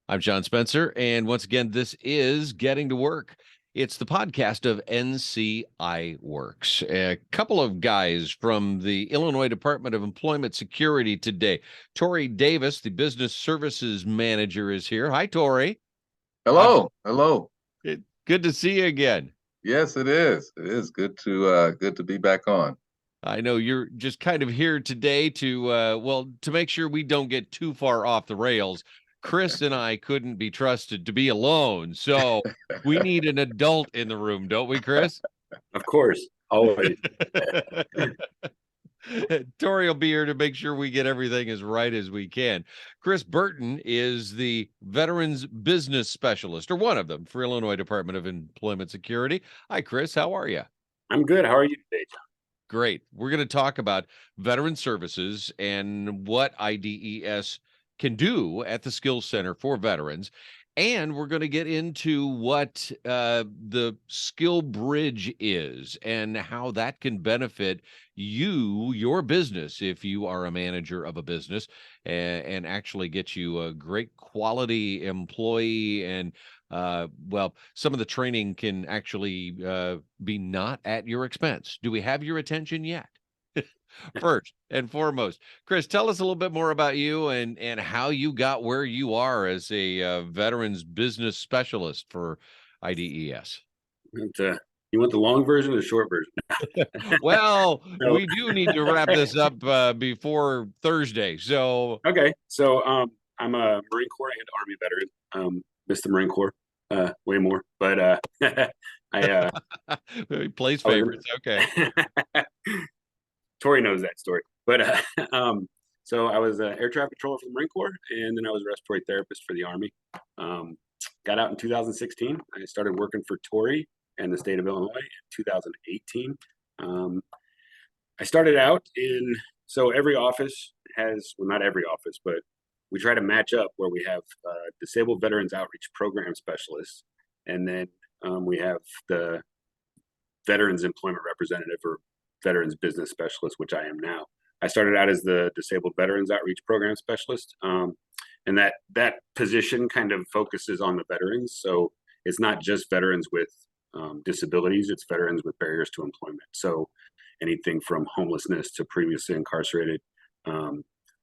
I'm John Spencer, and once again, this is Getting to Work. It's the podcast of NCI Works. A couple of guys from the Illinois Department of Employment Security today. Tory Davis, the Business Services Manager, is here. Hi, Tory. How's Hello. it? Good to see you again. Yes, it is. It is good to be back on. I know you're just kind of here today to make sure we don't get too far off the rails. Chris and I couldn't be trusted to be alone, so we need an adult in the room, don't we, Chris? Of course, always. Tory will be here to make sure we get everything as right as we can. Chris Burton is the Veterans Business Specialist, or one of them, for Illinois Department of Employment Security. Hi, Chris. How are you? I'm good. How are you today, John? Great. We're going to talk about veteran services and what IDES can do at the Skills Center for veterans. And we're going to get into what the skill bridge is and how that can benefit your business, if you are a manager of a business, and actually get you a great quality employee. And some of the training can actually be not at your expense. Do we have your attention yet? First and foremost, Chris, tell us a little bit more about you and how you got where you are as a veterans business specialist for IDES. You want the long version or the short version? Well, So, we do need to wrap this up before Thursday. So, okay. I'm a Marine Corps and Army veteran. Missed the Marine Corps way more, but I he plays I was favorites. Okay. Tory knows that story. But so I was an air traffic controller for the Marine Corps, and then I was a respiratory therapist for the Army. Got out in 2016. I started working for Tory and the state of Illinois in 2018. I started out so every office has, well, not every office, but we try to match up where we have disabled veterans outreach program specialists, and then we have the veterans employment representative or veterans business specialist, which I am now. I started out as the disabled veterans outreach program specialist, and that position kind of focuses on the veterans. So it's not just veterans with disabilities; it's veterans with barriers to employment. So anything from homelessness to previously incarcerated,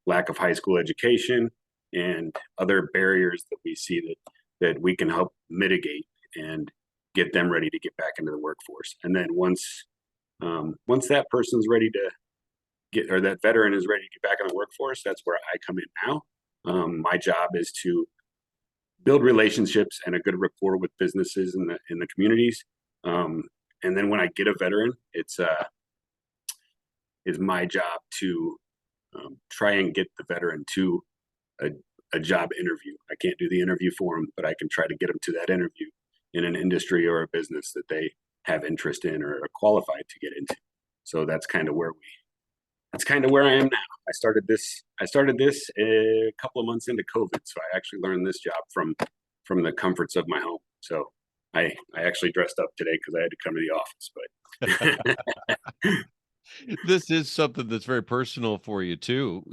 lack of high school education, and other barriers that we see that we can help mitigate and get them ready to get back into the workforce. And then once that person's ready to get, or that veteran is ready to get back in the workforce, that's where I come in now. My job is to build relationships and a good rapport with businesses in the communities. And then when I get a veteran, it's my job to try and get the veteran to a job interview. I can't do the interview for them, but I can try to get them to that interview in an industry or a business that they have interest in or are qualified to get into. So that's kind of where I am now. I started this a couple of months into COVID. So I actually learned this job from the comforts of my home. So I actually dressed up today because I had to come to the office, but This is something that's very personal for you too.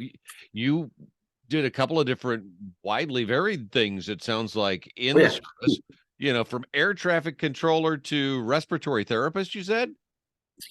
You did a couple of different widely varied things, it sounds like, in the service, from air traffic controller to respiratory therapist, you said?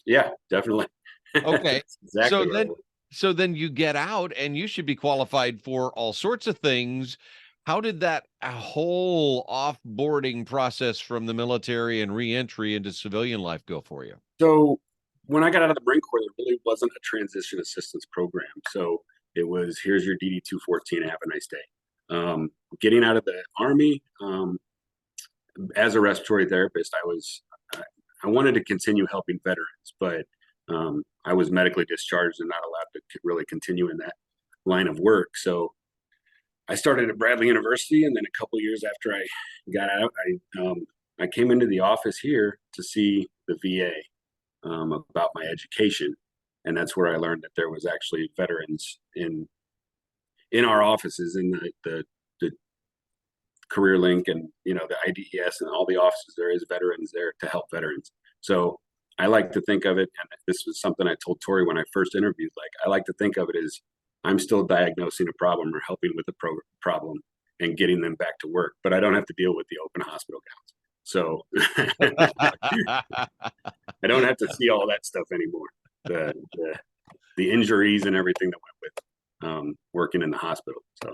Yeah, definitely. Okay. Exactly. So then you get out and you should be qualified for all sorts of things. How did that whole offboarding process from the military and reentry into civilian life go for you? So when I got out of the Marine Corps, there really wasn't a transition assistance program. So it was, here's your DD 214, have a nice day. Getting out of the Army, as a respiratory therapist, I wanted to continue helping veterans, but I was medically discharged and not allowed to really continue in that line of work. So I started at Bradley University, and then a couple years after I got out, I came into the office here to see the VA about my education, and that's where I learned that there was actually veterans in our offices, in the Career Link and the IDES and all the offices. There is veterans there to help veterans. So I like to think of it, and this was something I told Tory when I first interviewed. Like, I like to think of it as I'm still diagnosing a problem or helping with a problem, and getting them back to work. But I don't have to deal with the open hospital gowns. So I don't have to see all that stuff anymore. The injuries and everything that went with working in the hospital. So.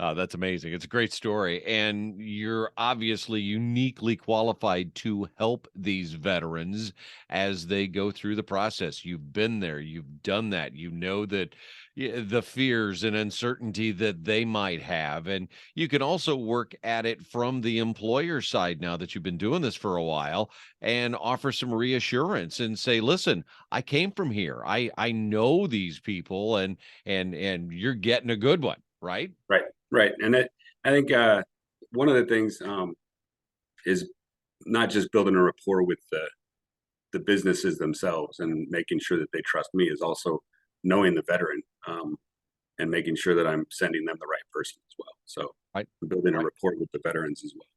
Oh, that's amazing. It's a great story. And you're obviously uniquely qualified to help these veterans as they go through the process. You've been there, you've done that. You know that the fears and uncertainty that they might have. And you can also work at it from the employer side now that you've been doing this for a while and offer some reassurance and say, listen, I came from here. I know these people and you're getting a good one, right? Right. And I think one of the things is not just building a rapport with the businesses themselves and making sure that they trust me, is also knowing the veteran and making sure that I'm sending them the right person as well. So Right. building a rapport with the veterans as well.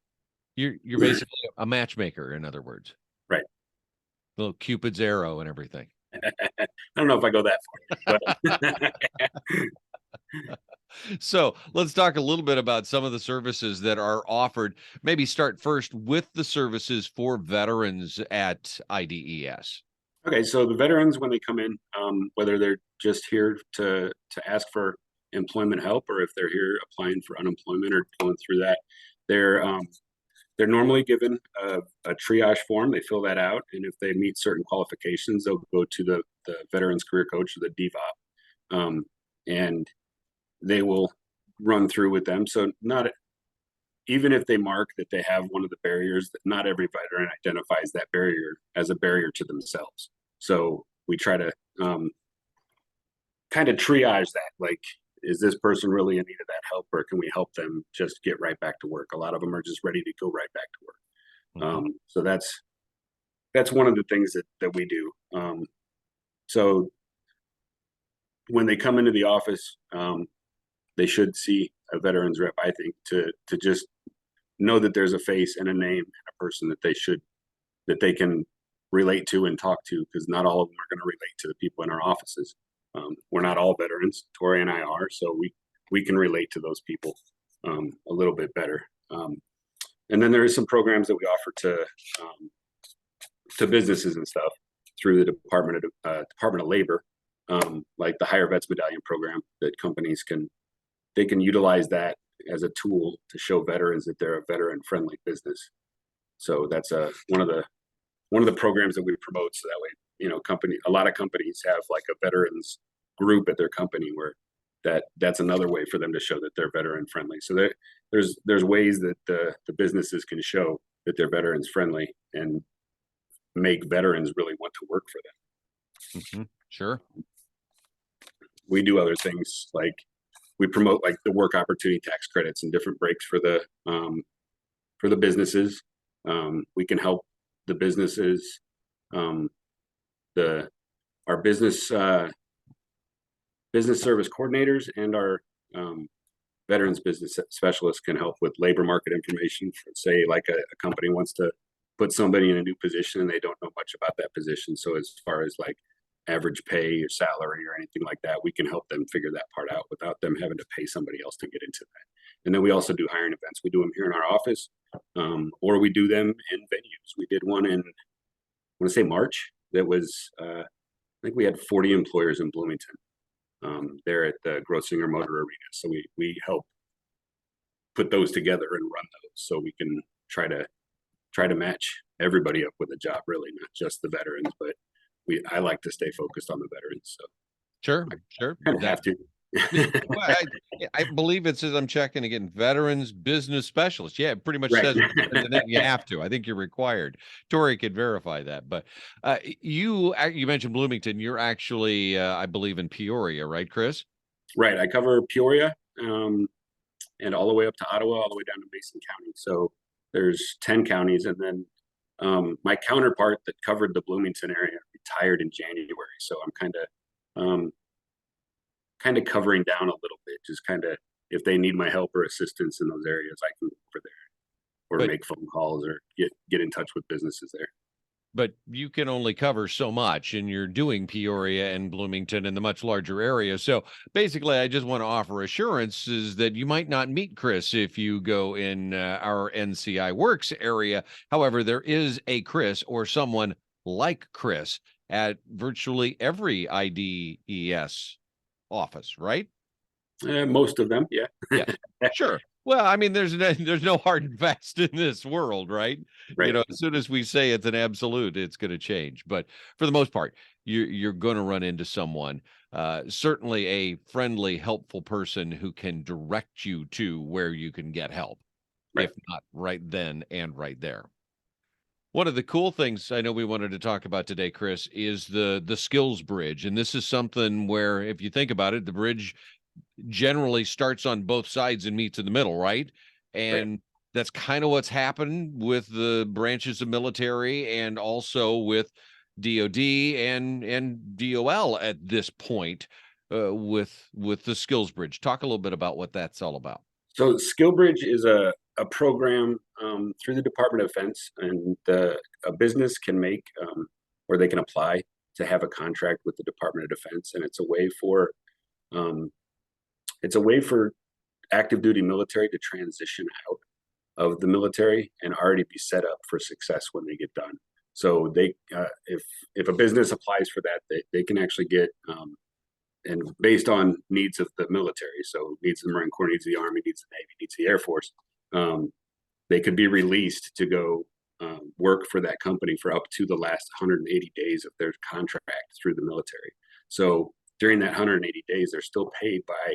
You're basically a matchmaker, in other words. Right. Little Cupid's arrow and everything. I don't know if I go that far, but So let's talk a little bit about some of the services that are offered. Maybe start first with the services for veterans at IDES. Okay, so the veterans, when they come in, whether they're just here to ask for employment help, or if they're here applying for unemployment or going through that, they're normally given a triage form. They fill that out, and if they meet certain qualifications, they'll go to the Veterans Career Coach, or the DVOP, and they will run through with them. So not even if they mark that they have one of the barriers, that not every veteran identifies that barrier as a barrier to themselves. So we try to kind of triage that, like, is this person really in need of that help, or can we help them just get right back to work? A lot of them are just ready to go right back to work. So that's one of the things that we do. So when they come into the office, they should see a veterans rep, I think, to just know that there's a face and a name and a person that they can relate to and talk to, because not all of them are going to relate to the people in our offices. We're not all veterans. Tory and I are, so we can relate to those people a little bit better. And then there is some programs that we offer to businesses and stuff through the Department of Labor, like the Hire Vets Medallion program, that companies can utilize that as a tool to show veterans that they're a veteran-friendly business. So that's one of the programs that we promote. So that way, a lot of companies have like a veterans group at their company, where that's another way for them to show that they're veteran-friendly. So there's ways that the businesses can show that they're veterans-friendly and make veterans really want to work for them. Mm-hmm. Sure. We do other things, like we promote like the work opportunity tax credits and different breaks for the businesses. We can help the businesses. Our business service coordinators and our veterans business specialists can help with labor market information. Say like a company wants to put somebody in a new position and they don't know much about that position. So as far as like average pay or salary or anything like that, we can help them figure that part out without them having to pay somebody else to get into that. And then we also do hiring events. We do them here in our office, or we do them in venues. We did one in, I want to say March. That was, I think we had 40 employers in Bloomington there at the Grosinger Motor Arena. So we help put those together and run those, so we can try to match everybody up with a job, really, not just the veterans, but I like to stay focused on the veterans. So Sure. kind of have to. Well, I believe it says, I'm checking again, veterans business specialist. Yeah, it pretty much Right. says you have to. I think you're required. Tory could verify that. But you mentioned Bloomington. You're actually, I believe, in Peoria, right, Chris? Right. I cover Peoria and all the way up to Ottawa, all the way down to Mason County. So there's 10 counties. And then my counterpart that covered the Bloomington area retired in January. So I'm kind of covering down a little bit, just kind of, if they need my help or assistance in those areas, I can go over there or make phone calls or get in touch with businesses there. but you can only cover so much, and you're doing Peoria and Bloomington and the much larger area. So basically, I just want to offer assurances that you might not meet Chris if you go in our NCI Works area. However, there is a Chris or someone like Chris at virtually every IDES office, right? Most of them, yeah. Yeah, sure. Well, I mean, there's no hard and fast in this world, right? You Right. know, as soon as we say it's an absolute, it's going to change. But for the most part, you're going to run into someone, certainly a friendly, helpful person who can direct you to where you can get help, Right. if not right then and right there. One of the cool things I know we wanted to talk about today, Chris, is the skills bridge. And this is something where, if you think about it, the bridge generally starts on both sides and meets in the middle, right? Right. And that's kind of what's happened with the branches of military and also with DOD and DOL at this point, with the skills bridge. Talk a little bit about what that's all about. So SkillBridge is a program through the Department of Defense, and a business can make or they can apply to have a contract with the Department of Defense, and um, it's a way for active duty military to transition out of the military and already be set up for success when they get done. So they, if a business applies for that, they can actually get and based on needs of the military, so needs of the Marine Corps, needs of the Army, needs of the Navy, needs of the Air Force, they could be released to go work for that company for up to the last 180 days of their contract through the military. So during that 180 days, they're still paid by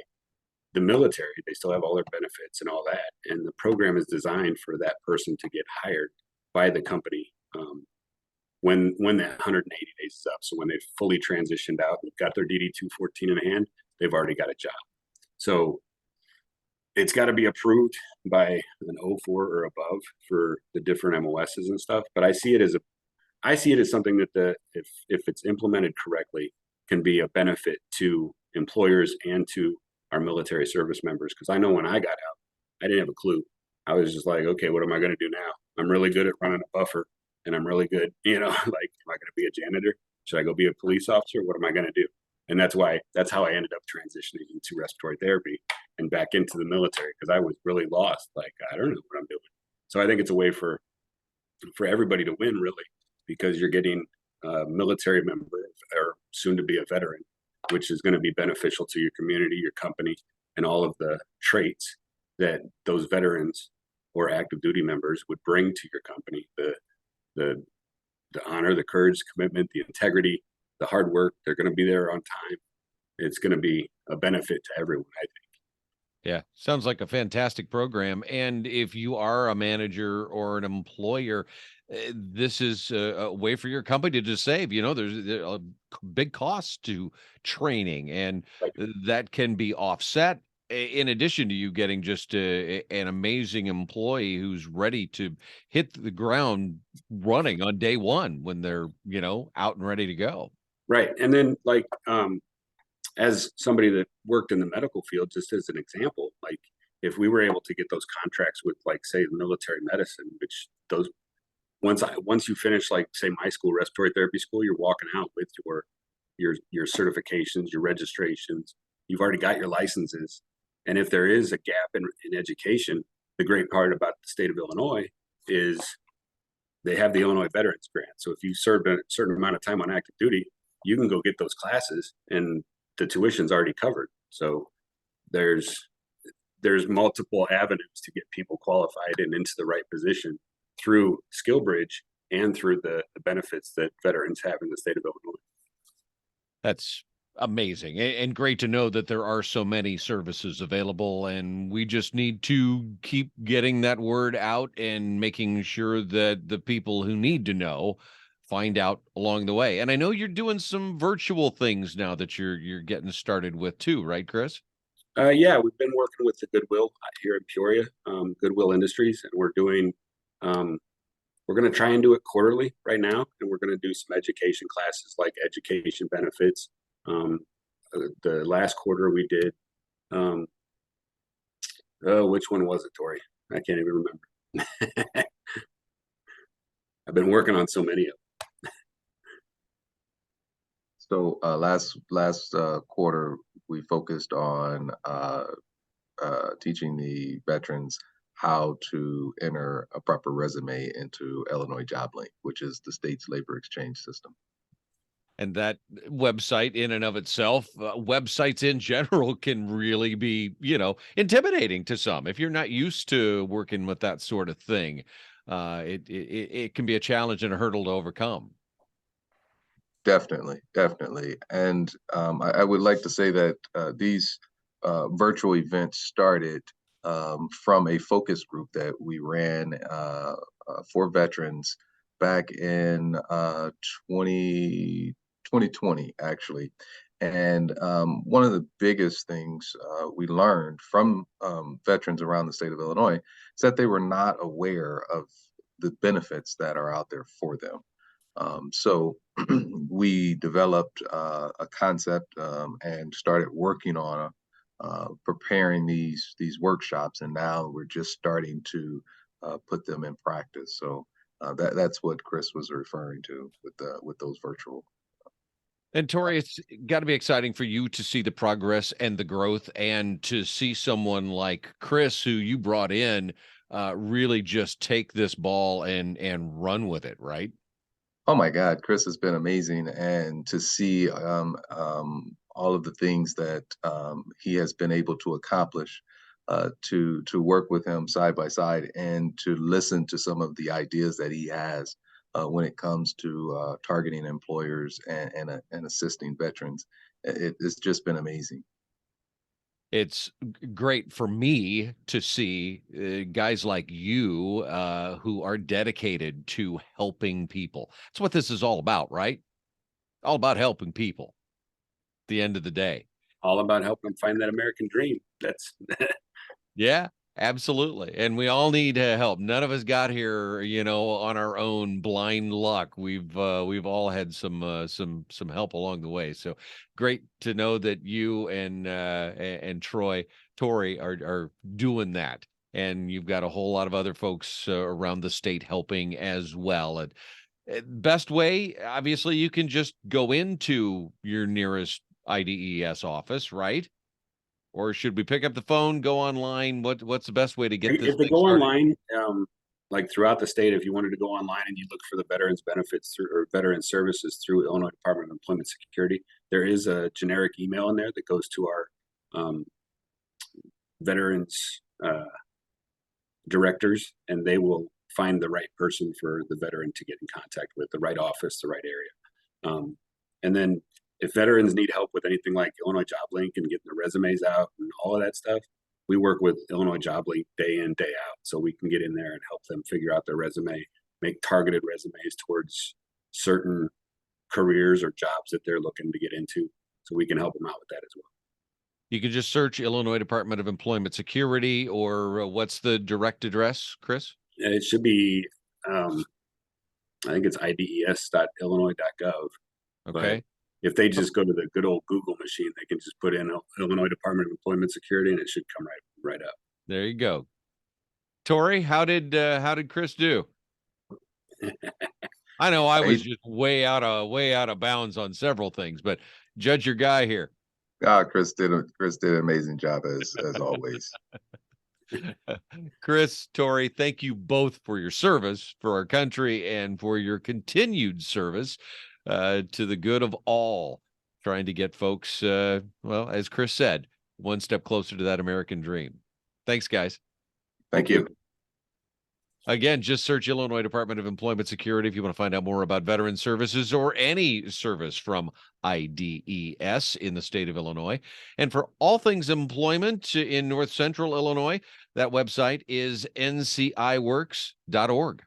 the military. They still have all their benefits and all that. And the program is designed for that person to get hired by the company when that 180 days is up. So when they've fully transitioned out and got their DD 214 in hand, they've already got a job. So it's got to be approved by an 04 or above for the different MOSs and stuff. But I see it as something that if it's implemented correctly, can be a benefit to employers and to our military service members. Because I know when I got out, I didn't have a clue. I was just like, okay, what am I going to do now? I'm really good at running a buffer, and I'm really good, like, am I going to be a janitor? Should I go be a police officer? What am I going to do? And that's how I ended up transitioning into respiratory therapy and back into the military, because I was really lost. Like, I don't know what I'm doing. So I think it's a way for everybody to win, really, because you're getting a military member or soon to be a veteran, which is going to be beneficial to your community, your company, and all of the traits that those veterans or active duty members would bring to your company. The honor, the courage, the commitment, the integrity, the hard work. They're going to be there on time. It's going to be a benefit to everyone, I think. Yeah, sounds like a fantastic program. And if you are a manager or an employer, this is a way for your company to save. There are big costs to training, and Like, that can be offset. In addition to you getting just an amazing employee who's ready to hit the ground running on day one when they're, out and ready to go. right. And then, like, as somebody that worked in the medical field, just as an example, like, if we were able to get those contracts with, like, say, military medicine, which those once you finish, like, say, my school, respiratory therapy school, you're walking out with your certifications, your registrations. You've already got your licenses. And if there is a gap in education, the great part about the state of Illinois is they have the Illinois Veterans Grant. So if you served a certain amount of time on active duty, you can go get those classes, and the tuition's already covered. So there's multiple avenues to get people qualified and into the right position through SkillBridge and through the benefits that veterans have in the state of Illinois. That's amazing and great to know that there are so many services available, and we just need to keep getting that word out and making sure that the people who need to know find out along the way. And I know you're doing some virtual things now that you're getting started with too, right, Chris? Yeah, we've been working with the Goodwill here in Peoria, Goodwill Industries, and we're doing we're going to try and do it quarterly right now, and we're going to do some education classes like education benefits. The last quarter we did, which one was it, Tory? I can't even remember. I've been working on so many of them. So last quarter, we focused on teaching the veterans how to enter a proper resume into Illinois JobLink, which is the state's labor exchange system. And that website in and of itself, websites in general can really be, intimidating to some. If you're not used to working with that sort of thing, it can be a challenge and a hurdle to overcome. Definitely, definitely. And I would like to say that these virtual events started from a focus group that we ran for veterans back in 2020, actually. And one of the biggest things we learned from veterans around the state of Illinois is that they were not aware of the benefits that are out there for them. So we developed a concept and started working on preparing these workshops, and now we're just starting to put them in practice. So that's what Chris was referring to with those virtual. And Tory, it's got to be exciting for you to see the progress and the growth, and to see someone like Chris, who you brought in, really just take this ball and run with it, right? Oh my God, Chris has been amazing, and to see all of the things that he has been able to accomplish, to work with him side by side, and to listen to some of the ideas that he has when it comes to targeting employers and assisting veterans. It's just been amazing. It's great for me to see guys like you who are dedicated to helping people. That's what this is all about, right? All about helping people at the end of the day. All about helping them find that American dream. That's Yeah, absolutely. And we all need help. None of us got here, on our own blind luck. We've all had some help along the way. So great to know that you and Tory are doing that. And you've got a whole lot of other folks around the state helping as well. And best way, obviously, you can just go into your nearest IDES office, right? Or should we pick up the phone, go online? What's the best way to get this if they thing go started? online, like throughout the state, if you wanted to go online and you look for the veterans benefits through or veteran services through Illinois Department of Employment Security, there is a generic email in there that goes to our veterans directors, and they will find the right person for the veteran to get in contact with, the right office, the right area. And then if veterans need help with anything like Illinois JobLink and getting their resumes out and all of that stuff, we work with Illinois JobLink day in, day out. So we can get in there and help them figure out their resume, make targeted resumes towards certain careers or jobs that they're looking to get into. So we can help them out with that as well. You can just search Illinois Department of Employment Security, or what's the direct address, Chris? And it should be, I think it's ides.illinois.gov. Okay. But if they just go to the good old Google machine, they can just put in Illinois Department of Employment Security, and it should come right up. There you go. Tory, how did Chris do? I know I was just way out of bounds on several things, but judge your guy here. Chris did an amazing job as always. Chris, Tory, thank you both for your service for our country and for your continued service to the good of all, trying to get folks, well, as Chris said, one step closer to that American dream. Thanks, guys. Thank you. Again, just search Illinois Department of Employment Security if you want to find out more about veteran services or any service from IDES in the state of Illinois. And for all things employment in North Central Illinois, that website is nciworks.org.